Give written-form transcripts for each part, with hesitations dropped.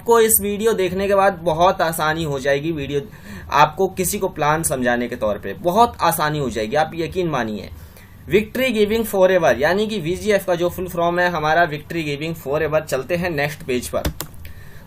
आपको इस वीडियो देखने के बाद बहुत आसानी हो जाएगी। वीडियो आपको किसी को प्लान समझाने के तौर पे बहुत आसानी हो जाएगी, आप यकीन मानिए। विक्ट्री गिविंग फॉर एवर यानी कि VGF का जो फुल फॉर्म है हमारा विक्ट्री गिविंग फॉर एवर। चलते हैं नेक्स्ट पेज पर।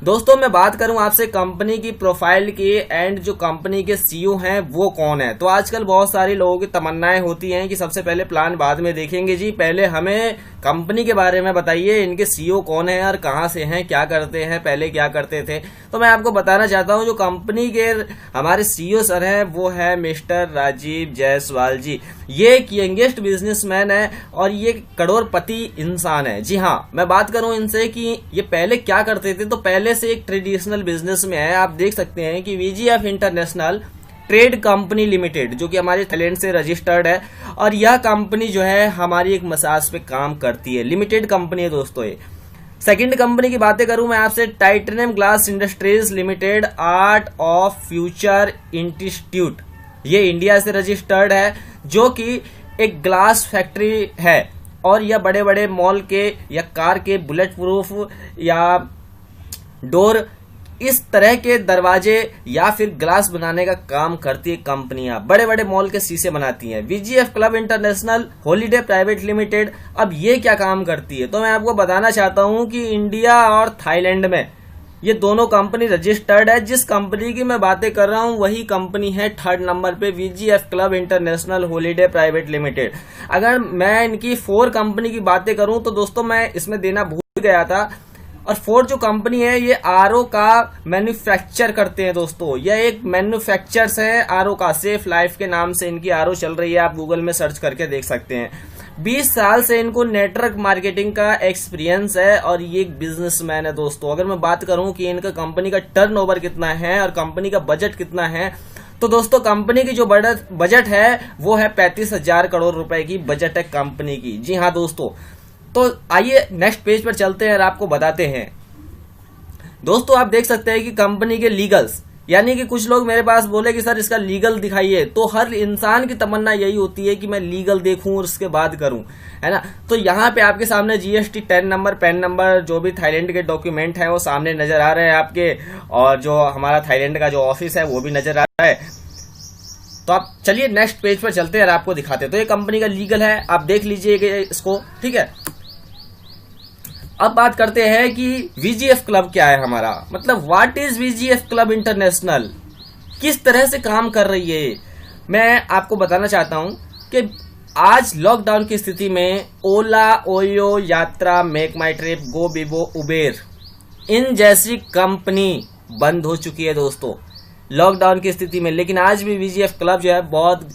दोस्तों मैं बात करूं आपसे कंपनी की प्रोफाइल की एंड जो कंपनी के CEO हैं वो कौन है। तो आजकल बहुत सारे लोगों की तमन्नाएं होती हैं कि सबसे पहले प्लान बाद में देखेंगे जी, पहले हमें कंपनी के बारे में बताइए, इनके CEO कौन है और कहां से हैं, क्या करते हैं, पहले क्या करते थे। तो मैं आपको बताना चाहता हूं जो कंपनी के हमारे CEO सर हैं वो है मिस्टर राजीव जायसवाल जी। ये एक यंगेस्ट बिजनेसमैन है और ये करोड़पति इंसान है। जी हाँ, मैं बात करूं इनसे कि ये पहले क्या करते थे, तो पहले से एक ट्रेडिशनल बिजनेस में है। आप देख सकते हैं कि VGF international trade company limited जो कि हमारे थाईलैंड से रजिस्टर्ड है और यह कंपनी जो है हमारी एक मसाज पे काम करती है, लिमिटेड कंपनी है दोस्तों ये। सेकंड कंपनी की बातें करूं मैं आपसे, titanium glass industries limited art of future institute. ये इंडिया से रजिस्टर्ड है जो कि एक ग्लास फैक्ट्री है और यह बड़े बड़े मॉल के या कार के बुलेट प्रूफ या डोर इस तरह के दरवाजे या फिर ग्लास बनाने का काम करती है कंपनियां, बड़े बड़े मॉल के शीशे बनाती हैं। VGF club international holiday private limited, अब ये क्या काम करती है, तो मैं आपको बताना चाहता हूं कि इंडिया और थाईलैंड में ये दोनों कंपनी रजिस्टर्ड है। जिस कंपनी की मैं बातें कर रहा हूं वही कंपनी है थर्ड नंबर पे, VGF club international holiday private limited. अगर मैं इनकी 4 कंपनी की बातें करूं तो दोस्तों मैं इसमें देना भूल गया था, और 4 जो कंपनी है ये RO का मैन्युफैक्चर करते हैं दोस्तों। यह एक मैन्युफैक्चरर्स है RO का, सेफ लाइफ के नाम से इनकी RO चल रही है, आप गूगल में सर्च करके देख सकते हैं। 20 साल से इनको नेटवर्क मार्केटिंग का एक्सपीरियंस है और ये एक बिजनेसमैन है दोस्तों। अगर मैं बात करूं कि इनका कंपनी का टर्नओवर कितना है और कंपनी का बजट कितना है, तो दोस्तों कंपनी की जो बजट है वो है 35,000 करोड़ रुपए की बजट है कंपनी की। जी हाँ दोस्तों, तो आइए नेक्स्ट पेज पर चलते हैं और आपको बताते हैं। दोस्तों आप देख सकते हैं कि कंपनी के लीगल्स, यानी कि कुछ लोग मेरे पास बोले कि सर इसका लीगल दिखाइए, तो हर इंसान की तमन्ना यही होती है कि मैं लीगल देखूं और उसके बाद करूं, है ना। तो यहाँ पे आपके सामने GST 10 नंबर, पैन नंबर, जो भी थाईलैंड के डॉक्यूमेंट है वो सामने नजर आ रहे हैं आपके, और जो हमारा थाईलैंड का जो ऑफिस है वो भी नजर आ रहा है। तो आप चलिए नेक्स्ट पेज पर चलते हैं और आपको दिखाते हैं। तो ये कंपनी का लीगल है, आप देख लीजिएगा इसको, ठीक है। अब बात करते हैं कि VGF क्लब क्या है हमारा, मतलब what is VGF club international, किस तरह से काम कर रही है। मैं आपको बताना चाहता हूं कि आज लॉकडाउन की स्थिति में ओला, ओयो, यात्रा, make my trip, go Vivo, Uber इन जैसी कंपनी बंद हो चुकी है दोस्तों लॉकडाउन की स्थिति में, लेकिन आज भी VGF क्लब जो है बहुत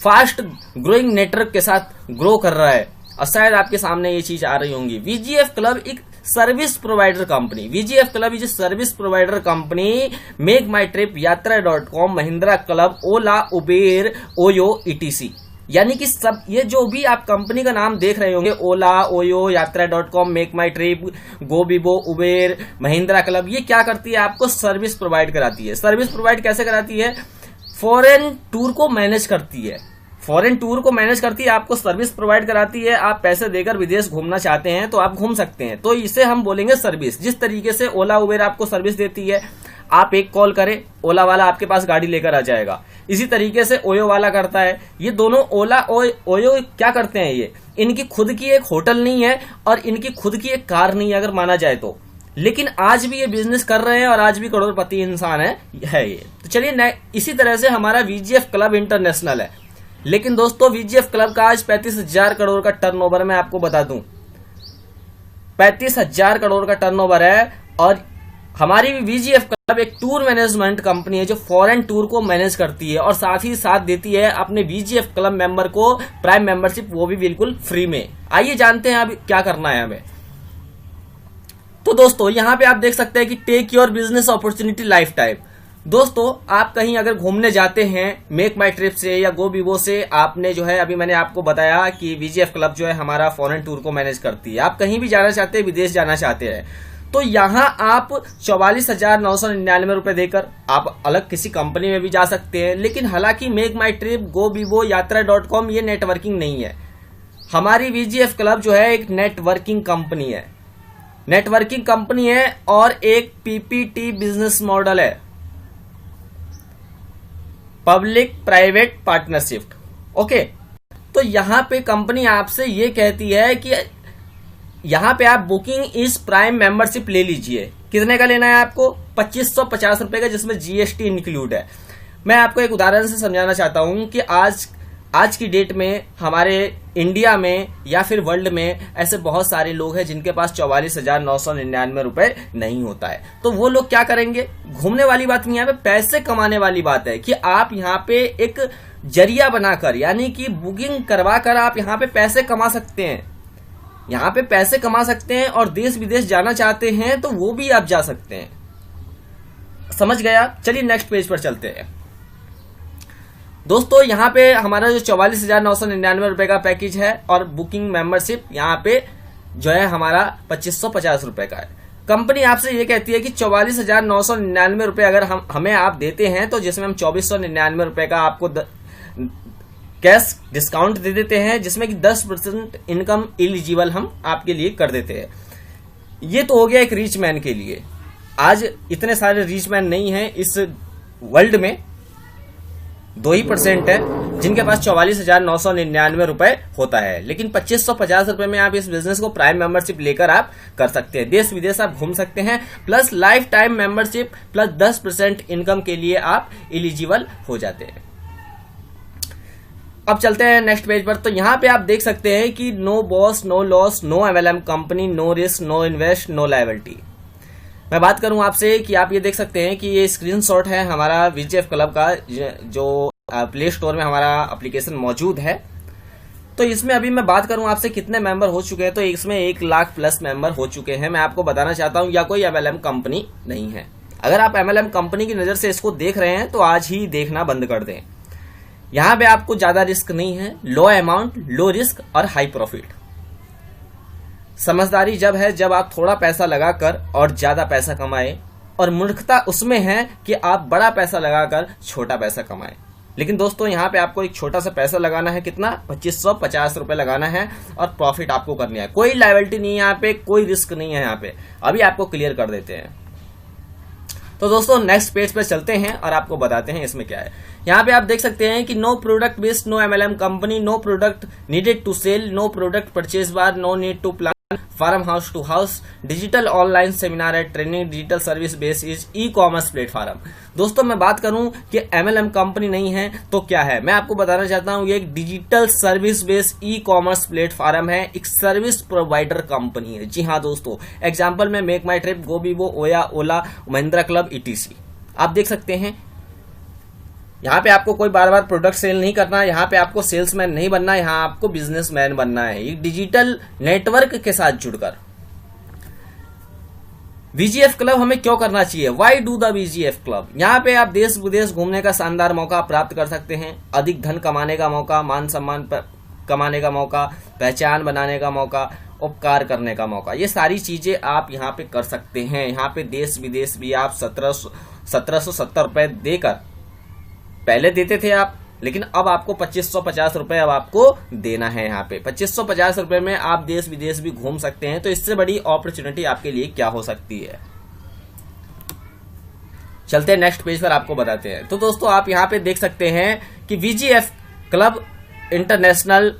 फास्ट ग्रोइंग नेटवर्क के साथ ग्रो कर रहा है और शायद आपके सामने ये चीज आ रही होंगी। VGF क्लब एक service provider company, VGF club is service provider company, make my trip, यात्रा.com, Mahindra club, Ola, Uber, OYO, ETC। यानी कि सब ये जो भी आप कंपनी का नाम देख रहे होंगे, ओला, OYO, यात्रा.com, make my trip, go Vivo, Uber, Mahindra club, ये क्या करती है, आपको सर्विस प्रोवाइड कराती है। सर्विस प्रोवाइड कैसे कराती है, फॉरेन टूर को मैनेज करती है, फॉरेन टूर को मैनेज करती है, आपको सर्विस प्रोवाइड कराती है। आप पैसे देकर विदेश घूमना चाहते हैं तो आप घूम सकते हैं, तो इसे हम बोलेंगे सर्विस। जिस तरीके से ओला उबेर आपको सर्विस देती है, आप एक कॉल करें ओला वाला आपके पास गाड़ी लेकर आ जाएगा, इसी तरीके से ओयो वाला करता है। ये दोनों ओला और ओयो क्या करते हैं, ये इनकी खुद की एक होटल नहीं है और इनकी खुद की एक कार नहीं है अगर माना जाए तो, लेकिन आज भी ये बिजनेस कर रहे हैं और आज भी करोड़पति इंसान है ये। तो चलिए इसी तरह से हमारा VGF क्लब इंटरनेशनल है, लेकिन दोस्तों VGF क्लब का आज 35,000 करोड़ का टर्नओवर, मैं आपको बता दूं 35,000 करोड़ का टर्नओवर है। और हमारी VGF क्लब एक टूर मैनेजमेंट कंपनी है जो फॉरेन टूर को मैनेज करती है और साथ ही साथ देती है अपने VGF क्लब मेंबर को प्राइम मेंबरशिप, वो भी बिल्कुल फ्री में। आइए जानते हैं अब क्या करना है हमें। तो दोस्तों यहाँ पे आप देख सकते हैं कि take your business opportunity lifetime. दोस्तों आप कहीं अगर घूमने जाते हैं मेक माई ट्रिप से या गो बिबो से, आपने जो है अभी मैंने आपको बताया कि VGF क्लब जो है हमारा फॉरेन टूर को मैनेज करती है। आप कहीं भी जाना चाहते हैं, विदेश जाना चाहते हैं, तो यहाँ आप 44,999 रुपए देकर आप अलग किसी कंपनी में भी जा सकते हैं। लेकिन हालांकि मेक माई ट्रिप, गो बिबो, यात्रा.com ये नेटवर्किंग नहीं है। हमारी VGF क्लब जो है एक नेटवर्किंग कंपनी है। नेटवर्किंग कंपनी है और एक पीपीटी बिजनेस मॉडल है, पब्लिक प्राइवेट पार्टनरशिप। ओके, तो यहां पे कंपनी आपसे ये कहती है कि यहां पे आप बुकिंग इस प्राइम मेंबरशिप ले लीजिए। कितने का लेना है आपको? 2550 रुपए का, जिसमें जीएसटी इंक्लूड है। मैं आपको एक उदाहरण से समझाना चाहता हूं कि आज की डेट में हमारे इंडिया में या फिर वर्ल्ड में ऐसे बहुत सारे लोग हैं जिनके पास 44,999 रुपए नहीं होता है। तो वो लोग क्या करेंगे? घूमने वाली बात नहीं है, यहाँ पे पैसे कमाने वाली बात है कि आप यहाँ पे एक जरिया बनाकर, यानी कि बुकिंग करवाकर आप यहाँ पे पैसे कमा सकते हैं। यहाँ पे पैसे कमा सकते हैं और देश विदेश जाना चाहते हैं तो वो भी आप जा सकते हैं। समझ गया? चलिए नेक्स्ट पेज पर चलते हैं। दोस्तों यहाँ पे हमारा जो 44,999 रुपए का पैकेज है और बुकिंग मेंबरशिप यहाँ पे जो है हमारा 2550 रुपए का है। कंपनी आपसे ये कहती है कि 44,999 रुपए अगर हमें आप देते हैं तो जिसमें हम 2499 रुपए का आपको कैश डिस्काउंट दे देते हैं, जिसमें कि 10% इनकम एलिजिबल हम आपके लिए कर देते हैं। ये तो हो गया एक रिच मैन के लिए। आज इतने सारे रिच मैन नहीं हैं इस वर्ल्ड में, 2% है जिनके पास 44,999 रुपए होता है। लेकिन 2550 रुपए में आप इस बिजनेस को प्राइम मेंबरशिप लेकर आप कर सकते हैं, देश विदेश आप घूम सकते हैं, plus life time membership plus 10% income के लिए आप एलिजिबल हो जाते हैं। अब चलते हैं नेक्स्ट पेज पर। तो यहां पे आप देख सकते हैं कि no boss, no loss, no MLM company, no risk, no invest, no liability. मैं बात करूं आपसे कि आप ये देख सकते हैं कि ये स्क्रीनशॉट है हमारा वीजीएफ क्लब का, जो प्ले स्टोर में हमारा एप्लीकेशन मौजूद है। तो इसमें अभी मैं बात करूं आपसे कितने मेंबर हो चुके हैं, तो इसमें 1 लाख प्लस मेंबर हो चुके हैं। मैं आपको बताना चाहता हूं या कोई एमएलएम कंपनी नहीं है। अगर आप एमएलएम कंपनी की नजर से इसको देख रहे हैं तो आज ही देखना बंद कर दें। यहां पे आपको ज्यादा रिस्क नहीं है, लो अमाउंट, लो रिस्क और हाई प्रॉफिट। समझदारी जब है जब आप थोड़ा पैसा लगाकर और ज्यादा पैसा कमाए, और मूर्खता उसमें है कि आप बड़ा पैसा लगाकर छोटा पैसा कमाए। लेकिन दोस्तों यहाँ पे आपको एक छोटा सा पैसा लगाना है, कितना? 2550 रुपए लगाना है और प्रॉफिट आपको करनी है। कोई लायबिलिटी नहीं है यहाँ पे, कोई रिस्क नहीं है यहाँ पे। अभी आपको क्लियर कर देते हैं। तो दोस्तों नेक्स्ट पेज पे चलते हैं और आपको बताते हैं इसमें क्या है। यहाँ पे आप देख सकते हैं कि no product based, no MLM company, no product needed to sell, no product purchase bar, no need to plan, farm house to house, digital online seminar and training, digital service base is e commerce platform. दोस्तों मैं बात करूं कि MLM company नहीं है तो क्या है, मैं आपको बताना चाहता हूं ये एक डिजिटल सर्विस बेस ई कॉमर्स प्लेटफॉर्म है, एक सर्विस प्रोवाइडर कंपनी है। जी हाँ दोस्तों, एग्जाम्पल में मेक माई ट्रिप, गोबीबो, ओया, ओला, महिंद्रा क्लब, ईटीसी। आप देख सकते हैं यहाँ पे आपको कोई बार बार प्रोडक्ट सेल नहीं करना है, यहाँ पे आपको सेल्समैन नहीं बनना है, यहाँ आपको बिजनेसमैन बनना है, एक डिजिटल नेटवर्क के साथ जुड़कर। वीजीएफ क्लब हमें क्यों करना चाहिए? Why do the VGF club? यहाँ पे आप देश विदेश घूमने का शानदार मौका प्राप्त कर सकते हैं, अधिक धन कमाने का मौका, मान सम्मान कमाने का मौका, पहचान बनाने का मौका, उपकार करने का मौका। ये सारी चीजें आप यहाँ पे कर सकते हैं। यहाँ पे देश विदेश भी आप 1770 रुपए देकर पहले देते थे आप, लेकिन अब आपको 2550 रुपए अब आपको देना है। यहाँ पे 2550 रुपए में आप देश विदेश भी घूम सकते हैं। तो इससे बड़ी अपॉर्चुनिटी आपके लिए क्या हो सकती है? चलते हैं नेक्स्ट पेज पर, आपको बताते हैं। तो दोस्तों आप यहाँ पे देख सकते हैं कि वीजीएफ क्लब इंटरनेशनल,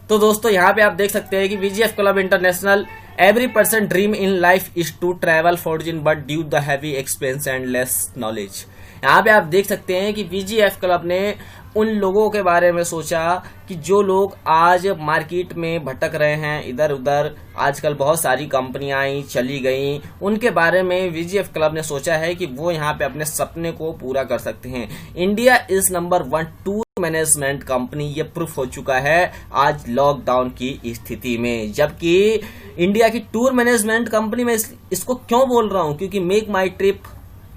तो दोस्तों यहाँ पे आप देख सकते हैं कि VGF club international, every person dream in life is to travel fortune but due the heavy expense and less knowledge. यहाँ पे आप देख सकते हैं कि वीजीएफ क्लब ने उन लोगों के बारे में सोचा कि जो लोग आज मार्केट में भटक रहे हैं इधर उधर, आजकल बहुत सारी कंपनियां आई चली गई, उनके बारे में वीजीएफ क्लब ने सोचा है कि वो यहाँ पे अपने सपने को पूरा कर सकते हैं। India is number 1 tour management company, ये प्रूफ हो चुका है आज लॉकडाउन की स्थिति में। जबकि इंडिया की टूर मैनेजमेंट कंपनी में इसको क्यों बोल रहा हूं, क्योंकि make my trip,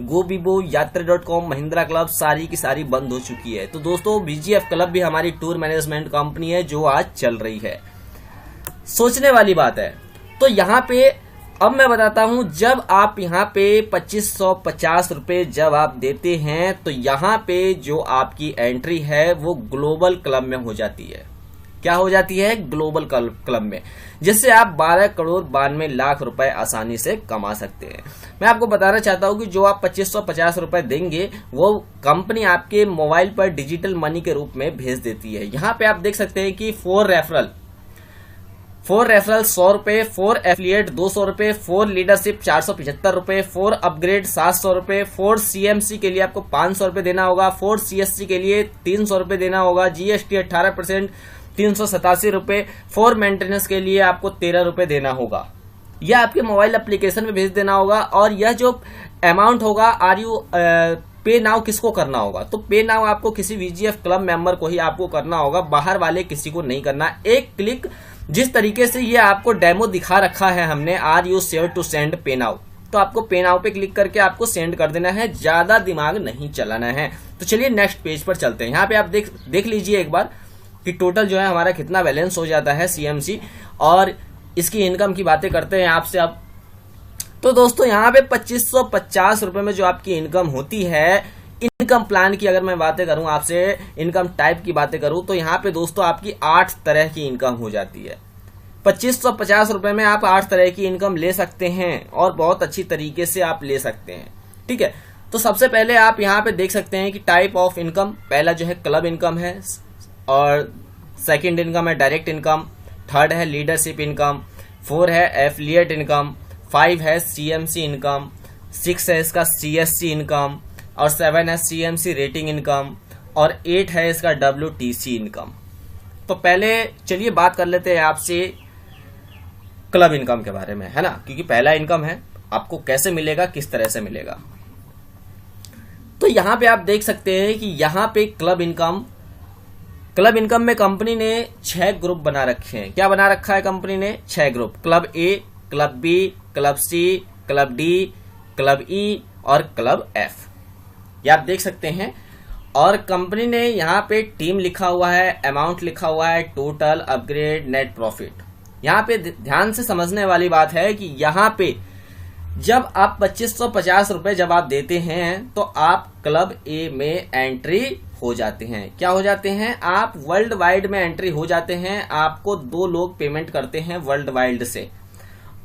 गोबीबो, यात्रा.com, Mahindra club सारी की सारी बंद हो चुकी है। तो दोस्तों वीजीएफ क्लब भी हमारी टूर मैनेजमेंट कंपनी है जो आज चल रही है। सोचने वाली बात है। तो यहाँ पे अब मैं बताता हूं, जब आप यहाँ पे 2550 रुपए जब आप देते हैं तो यहाँ पे जो आपकी एंट्री है वो ग्लोबल क्लब में हो जाती है। क्या हो जाती है, ग्लोबल क्लब में, जिससे आप 12 करोड़ 92 लाख रुपए आसानी से कमा सकते हैं। मैं आपको बताना चाहता हूं कि जो आप 2550 रुपए देंगे वो कंपनी आपके मोबाइल पर डिजिटल मनी के रूप में भेज देती है। यहां पे आप देख सकते हैं कि 4 रेफरल 100 रुपए, 4 एफिलिएट 200 रुपए, 4 लीडरशिप 475 रुपए, 4 अपग्रेड 700 रुपए, 4 सीएमसी के लिए आपको 500 रुपए देना होगा, 4 सीएससी के लिए 300 रुपए देना होगा, जीएसटी 18% 387 रुपए, 4 मेंटेनेंस के लिए आपको 13 रुपए देना होगा। यह आपके मोबाइल एप्लीकेशन में भेज देना होगा। और यह जो अमाउंट होगा पे नाउ किसको करना होगा, तो पे नाउ आपको किसी वीजीएफ क्लब मेंबर को ही आपको करना होगा, बाहर वाले किसी को नहीं करना। एक क्लिक, जिस तरीके से ये आपको डेमो दिखा रखा है हमने, are you share to send pay now, तो आपको पे नाउ पे क्लिक करके आपको सेंड कर देना है, ज्यादा दिमाग नहीं चलाना है। तो चलिए नेक्स्ट पेज पर चलते हैं। यहाँ पे आप देख लीजिए एक बार कि टोटल जो है हमारा कितना बैलेंस हो जाता है सीएमसी, और इसकी इनकम की बातें करते हैं आपसे अब। तो दोस्तों यहाँ पे 2550 रुपए में जो आपकी इनकम होती है, इनकम प्लान की अगर मैं बातें करूं आपसे, इनकम टाइप की बातें करूं, तो यहाँ पे दोस्तों आपकी 8 तरह की इनकम हो जाती है। 2550 रुपए में आप 8 तरह की इनकम ले सकते हैं और बहुत अच्छी तरीके से आप ले सकते हैं। ठीक है, तो सबसे पहले आप यहाँ पे देख सकते हैं कि टाइप ऑफ इनकम, पहला जो है क्लब इनकम है, और सेकंड इनकम है डायरेक्ट इनकम, थर्ड है लीडरशिप इनकम, 4 है एफिलिएट इनकम, 5 है सीएमसी इनकम, 6 है इसका सीएससी इनकम, और 7 है सीएमसी रेटिंग इनकम, और 8 है इसका डब्ल्यूटीसी इनकम। तो पहले चलिए बात कर लेते हैं आपसे क्लब इनकम के बारे में, है ना, क्योंकि पहला इनकम है, आपको कैसे मिलेगा, किस तरह से मिलेगा। तो यहां पे आप देख सकते हैं कि यहां पे क्लब इनकम में कंपनी ने 6 ग्रुप बना रखे हैं। क्या बना रखा है कंपनी ने? 6 ग्रुप, क्लब ए, क्लब बी, क्लब सी, क्लब डी, क्लब ई और क्लब एफ, ये आप देख सकते हैं। और कंपनी ने यहाँ पे टीम लिखा हुआ है, अमाउंट लिखा हुआ है, टोटल, अपग्रेड, नेट प्रॉफिट। यहाँ पे ध्यान से समझने वाली बात है कि यहाँ पे जब आप 2550 रुपए जब आप देते हैं तो आप क्लब ए में एंट्री हो जाते हैं। क्या हो जाते हैं? आप वर्ल्ड वाइड में एंट्री हो जाते हैं। आपको 2 लोग पेमेंट करते हैं वर्ल्ड वाइड से,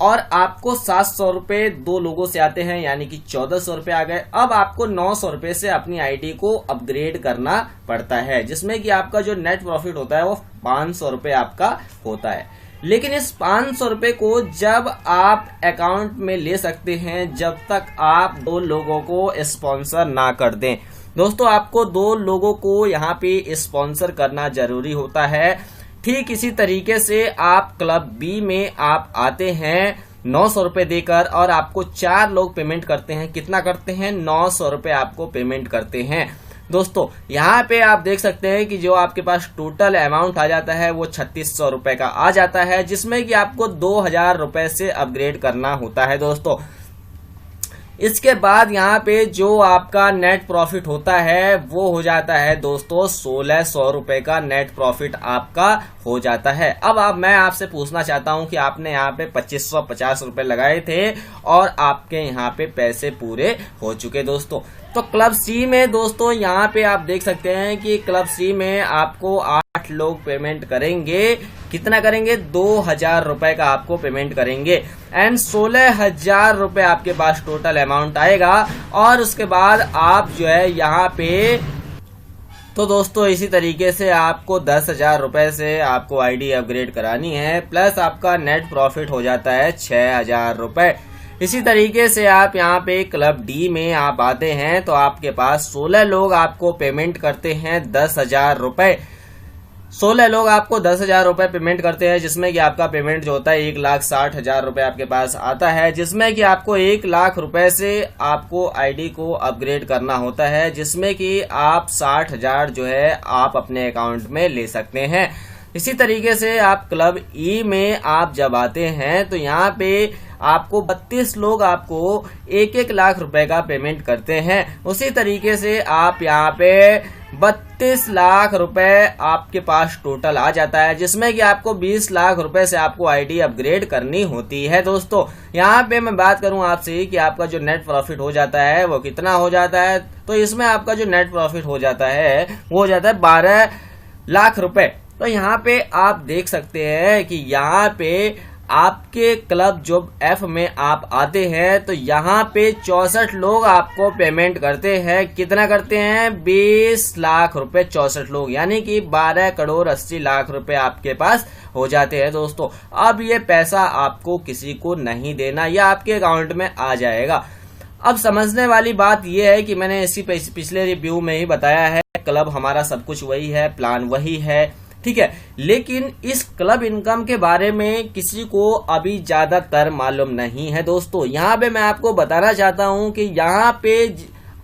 और आपको 700 रुपए 2 लोगों से आते हैं, यानी कि 1400 रुपए आ गए। अब आपको 900 रुपए से अपनी आईडी को अपग्रेड करना पड़ता है, जिसमें कि आपका जो नेट प्रॉफिट होता है वो 500 रुपए आपका होता है। लेकिन इस 500 रुपए को जब आप अकाउंट में ले सकते हैं जब तक आप 2 लोगों को स्पॉन्सर ना कर दें। दोस्तों, आपको 2 लोगों को यहाँ पे स्पॉन्सर करना जरूरी होता है। ठीक इसी तरीके से आप क्लब बी में आप आते हैं 900 रुपए देकर, और आपको 4 लोग पेमेंट करते हैं। कितना करते हैं? 900 रुपए आपको पेमेंट करते हैं। दोस्तों, यहाँ पे आप देख सकते हैं कि जो आपके पास टोटल अमाउंट आ जाता है वो 3600 रुपए का आ जाता है, जिसमें कि आपको 2000 रुपए से अपग्रेड करना होता है। दोस्तों, इसके बाद यहाँ पे जो आपका नेट प्रॉफिट होता है वो हो जाता है दोस्तों 1600 रुपए का नेट प्रॉफिट आपका हो जाता है। अब मैं आपसे पूछना चाहता हूँ कि आपने यहाँ पे 2550 रुपए लगाए थे और आपके यहाँ पे पैसे पूरे हो चुके। दोस्तों, तो क्लब सी में दोस्तों यहाँ पे आप देख सकते हैं कि क्लब सी में आपको 8 लोग पेमेंट करेंगे। कितना करेंगे? 2000 रुपए का आपको पेमेंट करेंगे, एंड 16000 रुपए आपके पास टोटल अमाउंट आएगा। और उसके बाद आप जो है यहाँ पे, तो दोस्तों इसी तरीके से आपको 10,000 रुपए से आपको आईडी अपग्रेड करानी है, प्लस आपका नेट प्रॉफिट हो जाता है 6,000 रुपए। इसी तरीके से आप यहाँ पे क्लब डी में आप आते हैं तो आपके पास 16 लोग आपको पेमेंट करते हैं 10,000 रुपए। 16 लोग आपको 10,000 रुपए पेमेंट करते हैं, जिसमें कि आपका पेमेंट जो होता है 1,60,000 रुपए आपके पास आता है, जिसमें कि आपको 1 लाख रुपए से आपको आईडी को अपग्रेड करना होता है, जिसमें कि आप 60,000 जो है आप अपने अकाउंट में ले सकते हैं। इसी तरीके से आप क्लब ई में आप जब आते हैं तो यहाँ पे आपको 32 लोग आपको 1-1 लाख रुपए का पेमेंट करते हैं। उसी तरीके से आप यहाँ पे 32 लाख रुपए आपके पास टोटल आ जाता है, जिसमें कि आपको 20 लाख रुपए से आपको आईडी अपग्रेड करनी होती है। दोस्तों, यहाँ पे मैं बात करूं आपसे कि आपका जो नेट प्रॉफिट हो जाता है वो कितना हो जाता है, तो इसमें आपका जो नेट प्रॉफिट हो जाता है वो हो जाता है 12 लाख रुपए। तो यहाँ पे आप देख सकते हैं कि यहाँ पे आपके क्लब जो एफ में आप आते हैं तो यहाँ पे 64 लोग आपको पेमेंट करते हैं। कितना करते हैं? 20 लाख रुपए 64 लोग, यानी कि 12 करोड़ 80 लाख रुपए आपके पास हो जाते हैं दोस्तों। अब ये पैसा आपको किसी को नहीं देना, या आपके अकाउंट में आ जाएगा। अब समझने वाली बात यह है कि मैंने इसी पिछले रिव्यू में ही बताया है, क्लब हमारा सब कुछ वही है, प्लान वही है, ठीक है। लेकिन इस क्लब इनकम के बारे में किसी को अभी ज्यादातर मालूम नहीं है दोस्तों। यहाँ पे मैं आपको बताना चाहता हूँ कि यहाँ पे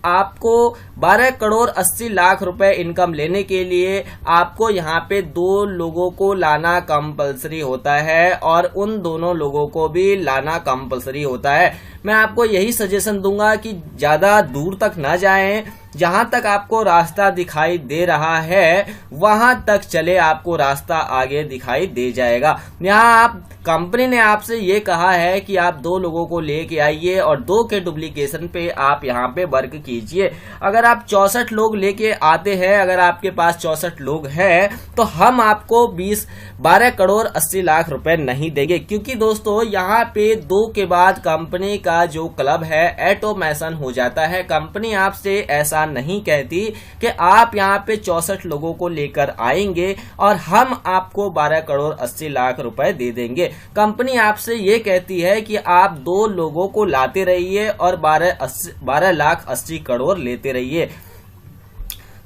आपको 12 करोड़ 80 लाख रुपए इनकम लेने के लिए आपको यहाँ पे 2 लोगों को लाना कंपलसरी होता है, और उन दोनों लोगों को भी लाना कंपलसरी होता है। मैं आपको यही सजेशन दूंगा कि ज्यादा दूर तक ना जाएं, जहां तक आपको रास्ता दिखाई दे रहा है वहां तक चले, आपको रास्ता आगे दिखाई दे जाएगा। यहाँ आप कंपनी ने आपसे ये कहा है कि आप 2 लोगों को लेके आइए और 2 के डुप्लीकेशन पे आप यहाँ पे वर्क कीजिए। अगर आप 64 लोग लेके आते हैं, अगर आपके पास 64 लोग हैं, तो हम आपको 12 करोड़ 80 लाख रुपए नहीं देंगे, क्योंकि दोस्तों यहाँ पे 2 के बाद कंपनी का जो क्लब है ऑटोमेशन हो जाता है। कंपनी आपसे ऐसा नहीं कहती कि आप यहाँ पे 64 लोगों को लेकर आएंगे और हम आपको 12 करोड़ 80 लाख रुपए दे देंगे। कंपनी आपसे ये कहती है कि आप 2 लोगों को लाते रहिए और 12 लाख 80 करोड़ लेते रहिए।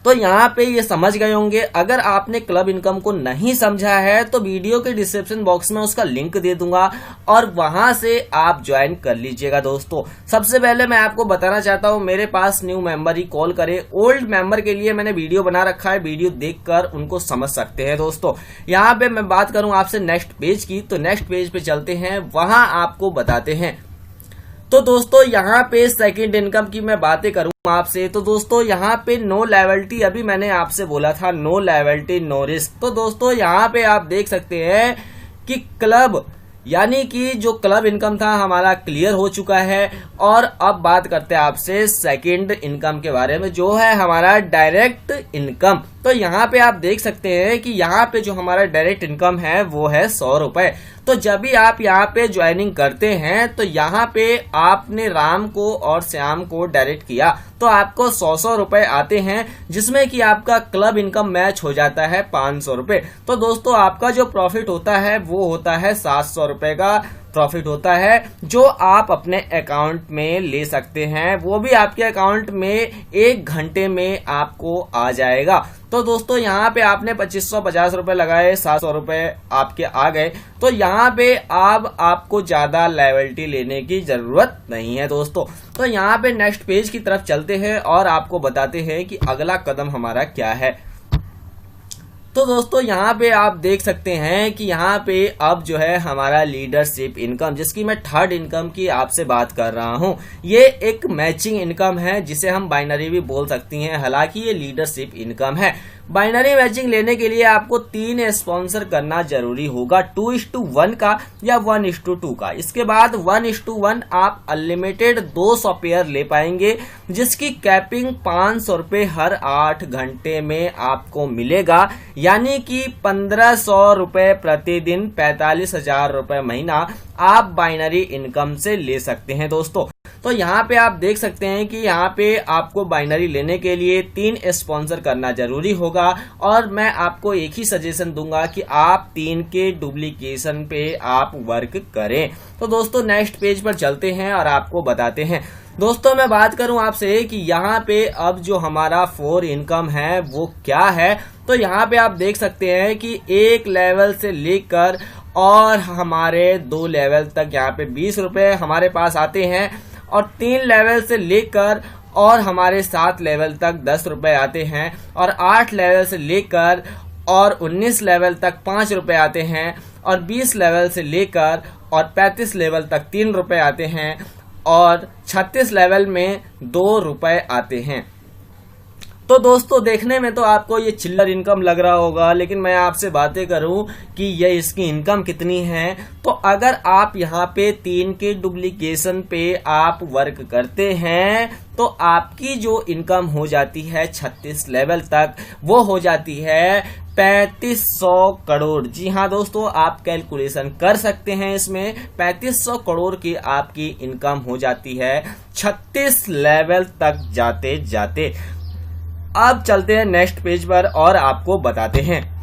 तो यहाँ पे ये समझ गए होंगे। अगर आपने क्लब इनकम को नहीं समझा है तो वीडियो के डिस्क्रिप्शन बॉक्स में उसका लिंक दे दूंगा और वहां से आप ज्वाइन कर लीजिएगा दोस्तों। सबसे पहले मैं आपको बताना चाहता हूँ, मेरे पास न्यू मेंबर ही कॉल करे। ओल्ड मेंबर के लिए मैंने वीडियो बना रखा है, वीडियो देखकर उनको समझ सकते हैं दोस्तों। यहाँ पे मैं बात करूं आपसे नेक्स्ट पेज की, तो नेक्स्ट पेज पे चलते हैं, वहां आपको बताते हैं। तो दोस्तों यहाँ पे सेकंड इनकम की मैं बातें करूं आपसे, तो दोस्तों यहाँ पे नो लायबिलिटी, अभी मैंने आपसे बोला था नो लायबिलिटी नो रिस्क। तो दोस्तों यहाँ पे आप देख सकते हैं कि क्लब यानी कि जो क्लब इनकम था हमारा क्लियर हो चुका है। और अब बात करते हैं आपसे सेकंड इनकम के बारे में, जो है हमारा डायरेक्ट इनकम। तो यहाँ पे आप देख सकते हैं कि यहाँ पे जो हमारा डायरेक्ट इनकम है वो है 100 रुपए। तो जब भी आप यहाँ पे ज्वाइनिंग करते हैं तो यहाँ पे आपने राम को और श्याम को डायरेक्ट किया तो आपको 100 रुपए आते हैं, जिसमें कि आपका क्लब इनकम मैच हो जाता है 500 रुपए। तो दोस्तों आपका जो प्रॉफिट होता है वो होता है 700 रुपए का प्रॉफिट होता है, जो आप अपने अकाउंट में ले सकते हैं। वो भी आपके अकाउंट में 1 घंटे में आपको आ जाएगा। तो दोस्तों यहाँ पे आपने 2550 रुपए लगाए, 700 रुपए आपके आ गए। तो यहाँ पे अब आपको ज्यादा लायबिलिटी लेने की जरूरत नहीं है दोस्तों। तो यहाँ पे नेक्स्ट पेज की तरफ चलते हैं और आपको बताते हैं कि अगला कदम हमारा क्या है। तो दोस्तों यहाँ पे आप देख सकते हैं कि यहाँ पे अब जो है हमारा लीडरशिप इनकम, जिसकी मैं थर्ड इनकम की आपसे बात कर रहा हूँ, ये एक मैचिंग इनकम है जिसे हम बाइनरी भी बोल सकती हैं। हालांकि ये लीडरशिप इनकम है। बाइनरी मैचिंग लेने के लिए आपको 3 स्पॉन्सर करना जरूरी होगा, 2:1 का या 1:2 का। इसके बाद 1:1 आप अनलिमिटेड 200 पेयर ले पाएंगे, जिसकी कैपिंग 500 रुपए हर 8 घंटे में आपको मिलेगा, यानी कि 1500 रुपए प्रतिदिन, 45,000 रुपए महीना आप बाइनरी इनकम से ले सकते हैं दोस्तों। तो यहाँ पे आप देख सकते हैं कि यहाँ पे आपको बाइनरी लेने के लिए 3 स्पॉन्सर करना जरूरी होगा, और मैं आपको एक ही सजेशन दूंगा कि आप 3 के डुप्लीकेशन पे आप वर्क करें। तो दोस्तों नेक्स्ट पेज पर चलते हैं और आपको बताते हैं। दोस्तों मैं बात करूं आपसे कि यहाँ पे अब जो हमारा 4 इनकम है वो क्या है। तो यहाँ पे आप देख सकते हैं कि 1 लेवल से लेकर और हमारे 2 लेवल तक यहाँ पे 20 रुपए हमारे पास आते हैं, और 3 लेवल से लेकर और हमारे 7 लेवल तक 10 रुपए आते हैं, और 8 लेवल से लेकर और 19 लेवल तक 5 रुपए आते हैं, और 20 लेवल से लेकर और 35 लेवल तक 3 रुपए आते हैं, और 36 लेवल में 2 रुपए आते हैं। तो दोस्तों देखने में तो आपको ये चिल्लर इनकम लग रहा होगा, लेकिन मैं आपसे बातें करूं कि ये इसकी इनकम कितनी है, तो अगर आप यहाँ पे 3 के डुप्लीकेशन पे आप वर्क करते हैं तो आपकी जो इनकम हो जाती है 36 लेवल तक, वो हो जाती है 3500 करोड़। जी हाँ दोस्तों, आप कैलकुलेशन कर सकते हैं, इसमें 3500 करोड़ की आपकी इनकम हो जाती है 36 लेवल तक जाते जाते। अब चलते हैं नेक्स्ट पेज पर और आपको बताते हैं।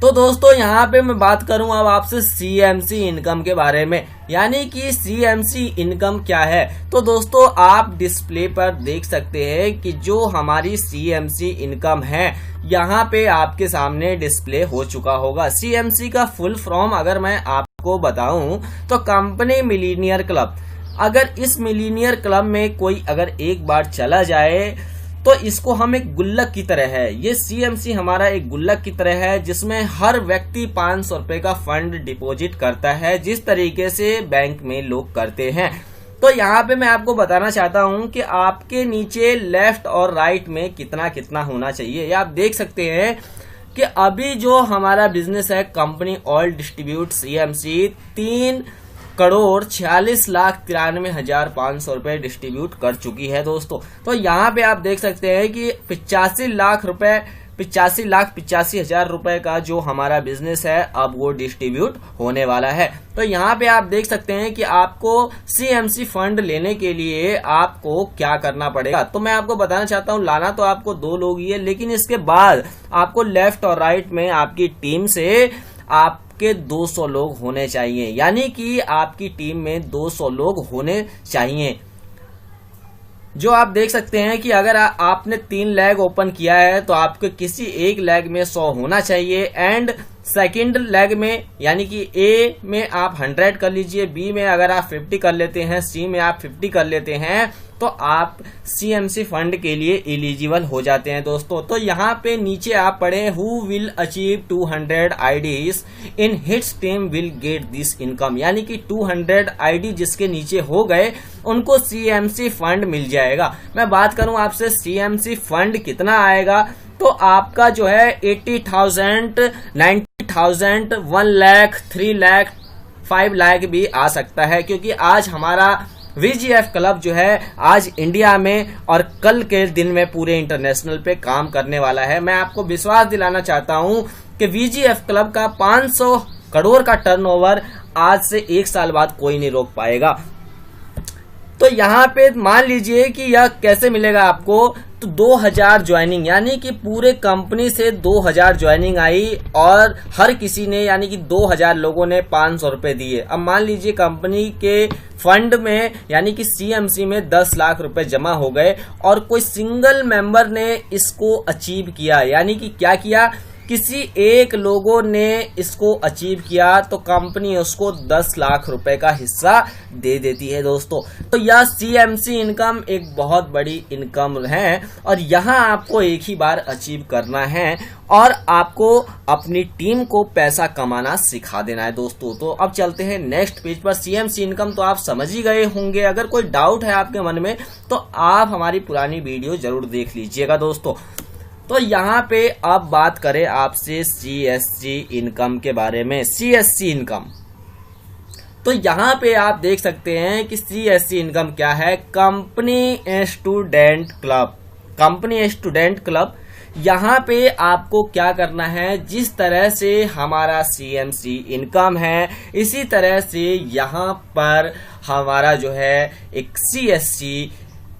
तो दोस्तों यहाँ पे मैं बात करूं अब आपसे CMC इनकम के बारे में, यानी कि CMC इनकम क्या है। तो दोस्तों आप डिस्प्ले पर देख सकते हैं कि जो हमारी CMC इनकम है यहाँ पे आपके सामने डिस्प्ले हो चुका होगा। CMC का फुल फॉर्म अगर मैं आपको बताऊं तो कंपनी मिलीनियर क्लब। अगर इस मिलीनियर क्लब में कोई अगर एक बार चला जाए तो इसको हम एक गुल्लक की तरह है, ये CMC हमारा एक गुल्लक की तरह है जिसमें हर व्यक्ति 500 रुपए का फंड डिपॉजिट करता है, जिस तरीके से बैंक में लोग करते हैं। तो यहाँ पे मैं आपको बताना चाहता हूँ कि आपके नीचे लेफ्ट और राइट में कितना कितना होना चाहिए। ये आप देख सकते हैं कि अभी जो हमारा बिजनेस है company oil distribute CMC 3 crore 46,93,500 रुपए डिस्ट्रीब्यूट कर चुकी है दोस्तों। तो यहाँ पे आप देख सकते हैं कि 85,85,85,000 रुपए का जो हमारा बिजनेस है अब वो डिस्ट्रीब्यूट होने वाला है। तो यहाँ पे आप देख सकते हैं कि आपको CMC फंड लेने के लिए आपको क्या करना पड़ेगा। तो मैं आपको बताना चाहता हूँ, लाना तो आपको 2 लोग ही है, लेकिन इसके बाद आपको लेफ्ट और राइट में आपकी टीम से आपके 200 लोग होने चाहिए, यानी कि आपकी टीम में 200 लोग होने चाहिए। जो आप देख सकते हैं कि अगर आपने 3 लेग ओपन किया है तो आपके किसी एक लेग में 100 होना चाहिए, एंड सेकंड लेग में यानी कि A में आप 100 कर लीजिए, B में अगर आप 50 कर लेते हैं, C में आप 50 कर लेते हैं तो आप CMC फंड के लिए एलिजिबल हो जाते हैं दोस्तों। तो यहाँ पे नीचे आप पढ़े who will achieve 200 IDs in hits team will get this income, यानी कि 200 ID जिसके नीचे हो गए उनको CMC फंड मिल जाएगा। मैं बात करूं आपसे CMC फंड कितना आएगा, तो आपका जो है 80,000, 90,000, 1 लाख, 3 लाख, 5 लाख भी आ सकता है, क्योंकि आज हमारा VGF क्लब जो है आज इंडिया में और कल के दिन में पूरे इंटरनेशनल पे काम करने वाला है। मैं आपको विश्वास दिलाना चाहता हूं कि VGF क्लब का 500 करोड़ का टर्नओवर आज से 1 साल बाद कोई नहीं रोक पाएगा। तो यहाँ पे मान लीजिए कि यह कैसे मिलेगा आपको, तो 2000 ज्वाइनिंग, यानी कि पूरे कंपनी से 2000 ज्वाइनिंग आई और हर किसी ने यानी कि 2000 लोगों ने 500 रुपए दिए। अब मान लीजिए कंपनी के फंड में यानी कि CMC में 10 लाख रुपए जमा हो गए और कोई सिंगल मेंबर ने इसको अचीव किया, यानी कि क्या किया, किसी एक लोगों ने इसको अचीव किया तो कंपनी उसको 10 लाख रुपए का हिस्सा दे देती है दोस्तों। तो यह CMC इनकम एक बहुत बड़ी इनकम है और यहाँ आपको एक ही बार अचीव करना है और आपको अपनी टीम को पैसा कमाना सिखा देना है दोस्तों। तो अब चलते हैं नेक्स्ट पेज पर। CMC इनकम तो आप समझ ही गए होंगे, अगर कोई डाउट है आपके मन में तो आप हमारी पुरानी वीडियो जरूर देख लीजिएगा दोस्तों। तो यहाँ पे अब बात करें आपसे CSC इनकम के बारे में। CSC इनकम, तो यहाँ पे आप देख सकते हैं कि CSC इनकम क्या है, company student club. Company student club, यहाँ पे आपको क्या करना है, जिस तरह से हमारा CMC इनकम है इसी तरह से यहाँ पर हमारा जो है एक CSC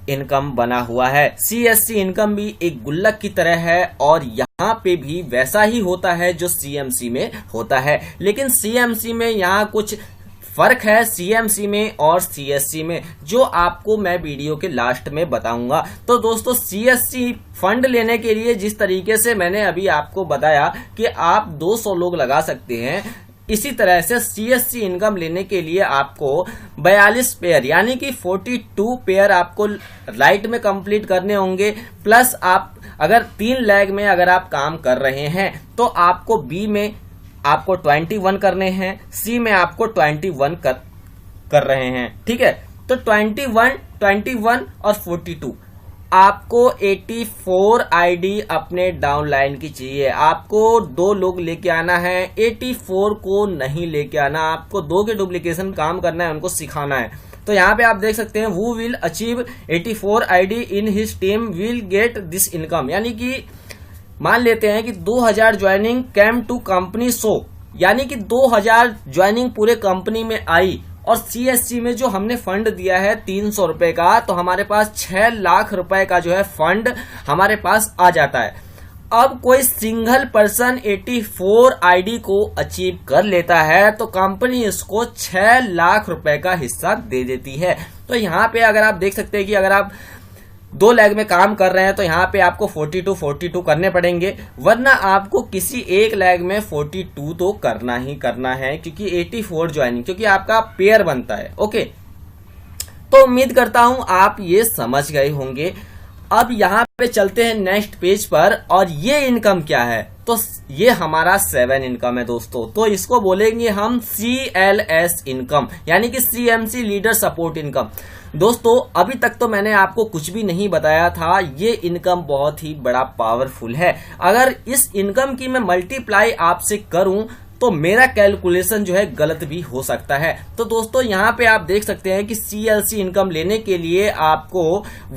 इनकम बना हुआ है। CSC इनकम भी एक गुल्लक की तरह है और यहाँ पे भी वैसा ही होता है जो CMC में होता है, लेकिन CMC में यहाँ कुछ फर्क है CMC में और CSC में, जो आपको मैं वीडियो के लास्ट में बताऊंगा। तो दोस्तों CSC फंड लेने के लिए जिस तरीके से मैंने अभी आपको बताया कि आप 200 लोग लगा सकते हैं, इसी तरह से CSC इनकम लेने के लिए आपको 42 पेयर यानी कि 42 पेयर आपको राइट में कंप्लीट करने होंगे, प्लस आप अगर 3 लेग में अगर आप काम कर रहे हैं तो आपको B में आपको 21 करने हैं, C में आपको 21 कर रहे हैं, ठीक है। तो 21 और 42 आपको 84 आईडी अपने डाउनलाइन की चाहिए। आपको 2 लोग लेके आना है, 84 को नहीं लेके आना। आपको 2 के डुप्लीकेशन काम करना है, उनको सिखाना है। तो यहाँ पे आप देख सकते हैं who will achieve 84 ID in his team will get this income, यानी कि मान लेते हैं कि 2000 joining came to company show, यानी कि 2000 ज्वाइनिंग पूरे कंपनी में आई और सीएससी में जो हमने फंड दिया है 300 रुपए का, तो हमारे पास 6 लाख रुपए का जो है फंड हमारे पास आ जाता है। अब कोई सिंगल पर्सन 84 आईडी को अचीव कर लेता है तो कंपनी इसको 6 लाख रुपए का हिस्सा दे देती है। तो यहाँ पे अगर आप देख सकते हैं कि अगर आप 2 लेग में काम कर रहे हैं तो यहाँ पे आपको 42 करने पड़ेंगे, वरना आपको किसी एक लेग में 42 तो करना ही करना है, क्योंकि 84 ज्वाइनिंग, क्योंकि आपका पेयर बनता है। ओके, तो उम्मीद करता हूं आप ये समझ गए होंगे। अब यहाँ पे चलते हैं नेक्स्ट पेज पर, और ये इनकम क्या है? तो ये हमारा 7 इनकम है दोस्तों। तो इसको बोलेंगे हम CLS इनकम, यानी कि CMC लीडर सपोर्ट इनकम। दोस्तों अभी तक तो मैंने आपको कुछ भी नहीं बताया था, ये इनकम बहुत ही बड़ा पावरफुल है। अगर इस इनकम की मैं मल्टीप्लाई आपसे करूं तो मेरा कैलकुलेशन जो है गलत भी हो सकता है। तो दोस्तों यहाँ पे आप देख सकते हैं कि CLC इनकम लेने के लिए आपको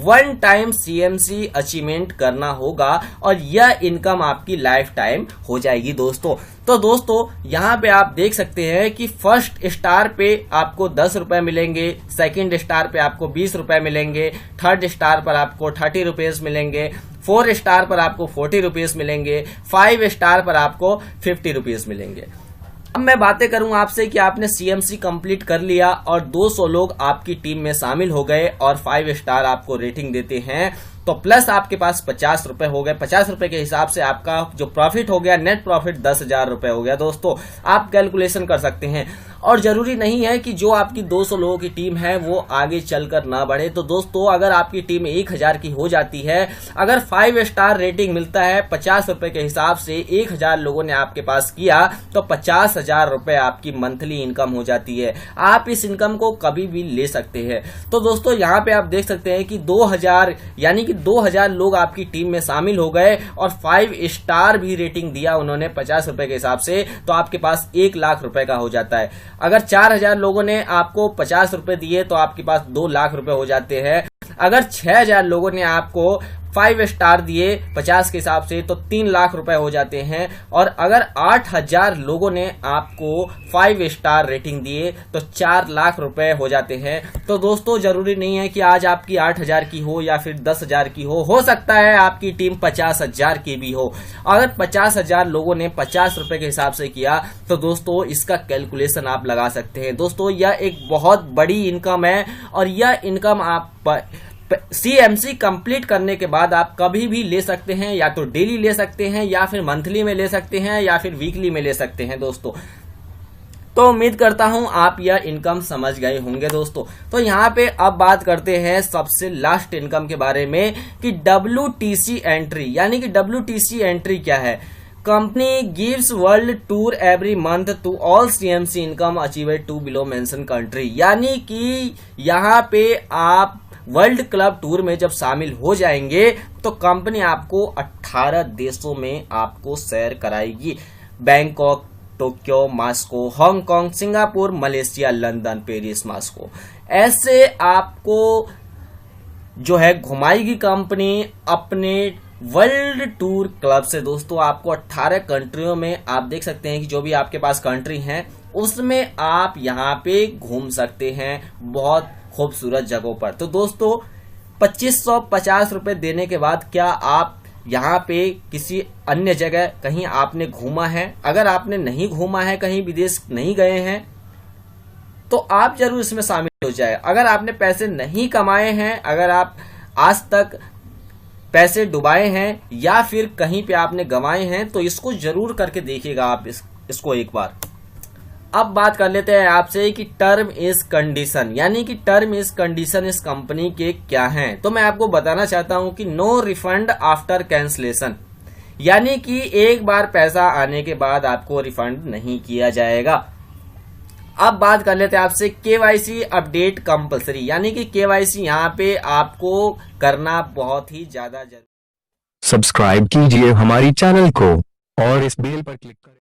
1 टाइम CMC अचीवमेंट करना होगा और यह इनकम आपकी लाइफ टाइम हो जाएगी दोस्तों। तो दोस्तों यहाँ पे आप देख सकते हैं कि फर्स्ट स्टार पे आपको 10 रुपए मिलेंगे, सेकंड स्टार पे आपको 20 रुपए मिलेंगे, थर्ड स्टार पर आपको 30 रुपीज मिलेंगे, 4 स्टार पर आपको 40 रुपीज मिलेंगे, 5 स्टार पर आपको 50 रुपीज मिलेंगे। अब मैं बातें करूं आपसे कि आपने CMC कंप्लीट कर लिया और 200 लोग आपकी टीम में शामिल हो गए और 5 स्टार आपको रेटिंग देते हैं, तो प्लस आपके पास 50 रुपए हो गए। 50 रुपए के हिसाब से आपका जो प्रॉफिट हो गया, नेट प्रॉफिट 10,000 रुपए हो गया। दोस्तों आप कैलकुलेशन कर सकते हैं, और जरूरी नहीं है कि जो आपकी 200 लोगों की टीम है वो आगे चलकर ना बढ़े। तो दोस्तों अगर आपकी टीम 1000 की हो जाती है, अगर 5 स्टार रेटिंग मिलता है 50 रुपए के हिसाब से, 1000 लोगों ने आपके पास किया तो 50,000 रुपए आपकी मंथली इनकम हो जाती है। आप इस इनकम को कभी भी ले सकते हैं। तो दोस्तों यहाँ पे आप देख सकते हैं कि 2000 यानी कि 2000 लोग आपकी टीम में शामिल हो गए और 5 स्टार भी रेटिंग दिया उन्होंने 50 रुपए के हिसाब से, तो आपके पास 1 लाख रुपए का हो जाता है। अगर 4000 लोगों ने आपको 50 रुपए दिए तो आपके पास 2 लाख रुपए हो जाते हैं। अगर 6000 लोगों ने आपको 5 स्टार दिए 50 के हिसाब से तो 3 लाख रुपए हो जाते हैं। और अगर 8000 लोगों ने आपको 5 स्टार रेटिंग दिए तो 4 लाख रुपए हो जाते हैं। तो दोस्तों जरूरी नहीं है कि आज आपकी 8000 की हो या फिर 10,000 की हो सकता है आपकी टीम 50,000 की भी हो। अगर 50,000 लोगों ने 50 रुपए के हिसाब से किया तो दोस्तों इसका कैलकुलेशन आप लगा सकते हैं। दोस्तों यह एक बहुत बड़ी इनकम है और यह इनकम आप CMC कंप्लीट करने के बाद आप कभी भी ले सकते हैं, या तो डेली ले सकते हैं या फिर मंथली में ले सकते हैं या फिर वीकली में ले सकते हैं दोस्तों। तो उम्मीद करता हूं आप यह इनकम समझ गए होंगे दोस्तों। तो यहाँ पे अब बात करते हैं सबसे लास्ट इनकम के बारे में कि WTC एंट्री, यानी कि WTC एंट्री क्या है? Company gives world tour every month to all CMC income achieved to below mention country, यानी कि यहाँ पे आप वर्ल्ड क्लब टूर में जब शामिल हो जाएंगे तो कंपनी आपको 18 देशों में आपको सैर कराएगी। Bangkok, Tokyo, Moscow, Hong Kong, Singapore, Malaysia, London, Paris, Moscow, ऐसे आपको जो है घुमाएगी कंपनी अपने वर्ल्ड टूर क्लब से। दोस्तों आपको 18 कंट्रियों में आप देख सकते हैं कि जो भी आपके पास कंट्री हैं उसमें आप यहाँ पे घूम सकते हैं बहुत खूबसूरत जगहों पर। तो दोस्तों 2550 रुपए देने के बाद क्या आप यहाँ पे किसी अन्य जगह कहीं आपने घूमा है? अगर आपने नहीं घूमा है, कहीं विदेश नहीं गए हैं, तो आप जरूर इसमें शामिल हो जाए। अगर आपने पैसे नहीं कमाए हैं, अगर आप आज तक पैसे डुबाए हैं या फिर कहीं पे आपने गंवाए हैं, तो इसको जरूर करके देखिएगा आप इसको एक बार। अब बात कर लेते हैं आपसे कि टर्म इज कंडीशन, यानी कि टर्म इज कंडीशन इस कंपनी के क्या हैं। तो मैं आपको बताना चाहता हूं कि नो रिफंड आफ्टर कैंसलेशन, यानी कि एक बार पैसा आने के बाद आपको रिफंड नहीं किया जाएगा। अब बात कर लेते हैं आपसे केवाईसी अपडेट कंपलसरी, यानी कि केवाईसी यहाँ पे आपको करना बहुत ही ज्यादा जरूरी। सब्सक्राइब कीजिए हमारी चैनल को और इस बेल पर क्लिक करें।